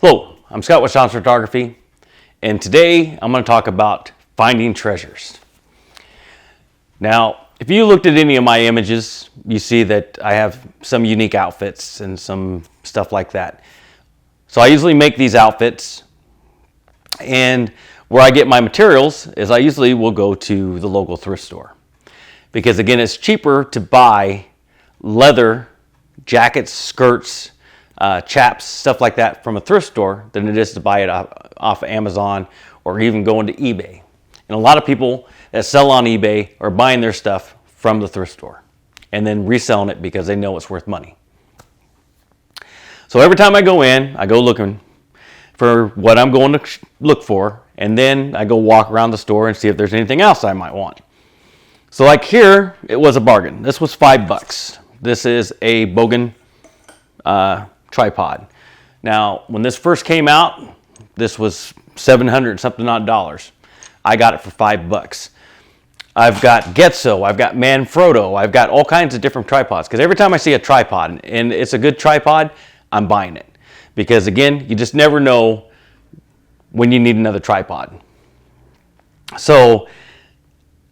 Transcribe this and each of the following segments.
Hello, I'm Scott with Shoms Photography, and today I'm going to talk about finding treasures. Now, if you looked at any of my images, you see that I have some unique outfits and some stuff like that. So I usually make these outfits, and where I get my materials is I usually will go to the local thrift store. Because again, it's cheaper to buy leather jackets, skirts, chaps, stuff like that from a thrift store than it is to buy it off of Amazon or even going to eBay. And a lot of people that sell on eBay are buying their stuff from the thrift store and then reselling it because they know it's worth money. So every time I go in, I go looking for what I'm going to look for, and then I go walk around the store and see if there's anything else I might want. So like here, it was a bargain. This was $5. This is a Bogan tripod. Now, when this first came out, this was $700 something odd dollars. I got it for $5. I've got Getso, I've got Manfrotto, I've got all kinds of different tripods, because every time I see a tripod and it's a good tripod, I'm buying it. Because again, you just never know when you need another tripod. So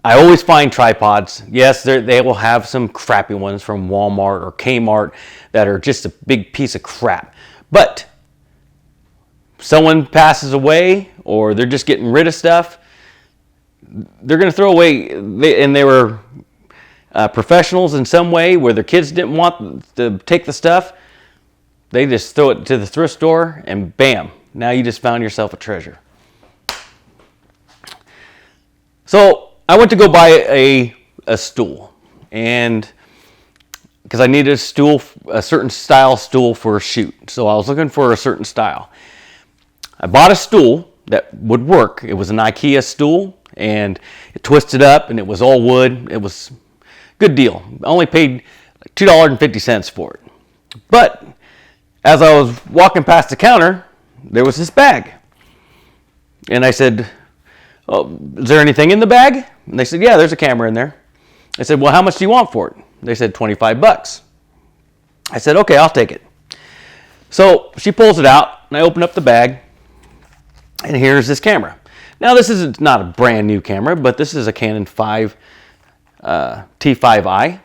I always find tripods. Yes, they will have some crappy ones from Walmart or Kmart that are just a big piece of crap. But someone passes away or they're just getting rid of stuff, they're going to throw away, and they were professionals in some way where their kids didn't want to take the stuff. They just throw it to the thrift store and bam, now you just found yourself a treasure. So I went to go buy a stool, and because I needed a certain style stool for a shoot. So I was looking for a certain style. I bought a stool that would work. It was an IKEA stool, and it twisted up, and it was all wood. It was a good deal. I only paid $2.50 for it. But as I was walking past the counter, there was this bag. And I said, "Oh, is there anything in the bag?" And they said, "Yeah, there's a camera in there." I said, "Well, how much do you want for it?" They said, $25. I said, "Okay, I'll take it." So she pulls it out, and I open up the bag, and here's this camera. Now, this is not a brand new camera, but this is a Canon T5i.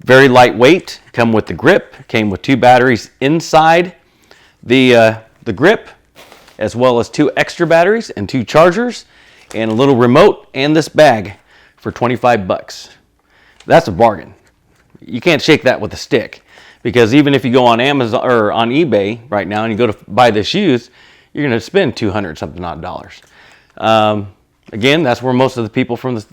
Very lightweight, come with the grip, came with 2 batteries inside the grip, as well as 2 extra batteries and 2 chargers, and a little remote, and this bag for $25. That's a bargain. You can't shake that with a stick, because even if you go on Amazon or on eBay right now and you go to buy the shoes, you're going to spend $200 something odd dollars. Again, that's where most of the people from the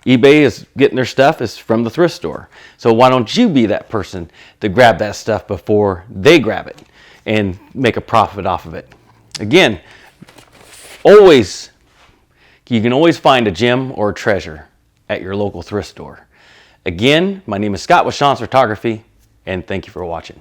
eBay is getting their stuff, is from the thrift store. So why don't you be that person to grab that stuff before they grab it and make a profit off of it? Again, you can always find a gem or a treasure at your local thrift store. Again, my name is Scott with Shoms Photography, and thank you for watching.